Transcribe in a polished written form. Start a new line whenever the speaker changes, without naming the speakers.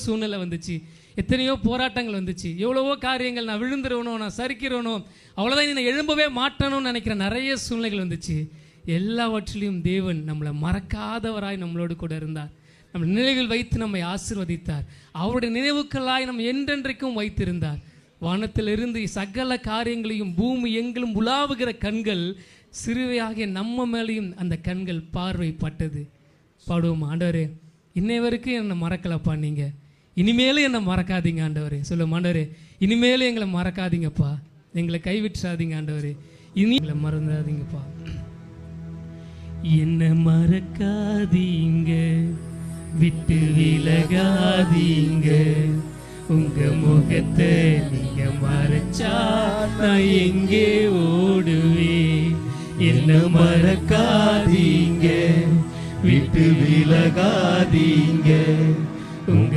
சூழ்நிலை வந்துச்சு, எத்தனையோ போராட்டங்கள் வந்துச்சு, எவ்வளவோ காரியங்கள், நான் விழுந்துருவனோ, நான் சரிக்கிறவனோ, அவ்வளோதான், நான் எழும்பவே மாட்டணும்னு நினைக்கிற நிறைய சூழ்நிலைகள் வந்துச்சு. எல்லாவற்றிலையும் தேவன் நம்மளை மறக்காதவராய் நம்மளோடு கூட இருந்தார். நம்ம நினைவில் வைத்து நம்மை ஆசீர்வதித்தார். அவருடைய நினைவுக்களாய் நம்ம என்றென்றைக்கும் வைத்திருந்தார். வானத்திலிருந்து சகல காரியங்களையும் பூமி எங்கிலும் உலாவுகிற கண்கள், சிறுவையாகிய நம்ம மேலேயும் அந்த கண்கள் பார்வைப்பட்டது. பாடுவோம், ஆண்டவரே இன்னை வரைக்கும் என்னை மறக்கலப்பா, நீங்கள் இனிமேலும் என்னை மறக்காதீங்க ஆண்டவரே. சொல்லுவோம், ஆண்டவரே இனிமேலும் எங்களை மறக்காதீங்கப்பா, எங்களை கைவிட்டுறாதீங்க ஆண்டவரே, இனி எங்களை மறந்துடாதீங்கப்பா. என்ன மறக்காதீங்க, விட்டு விலகாதீங்க, உங்க முகத்தை நீங்க மறைச்சா நான் எங்கே ஓடுவேன். என்ன மறக்காதீங்க, விட்டு விலகாதீங்க, உங்க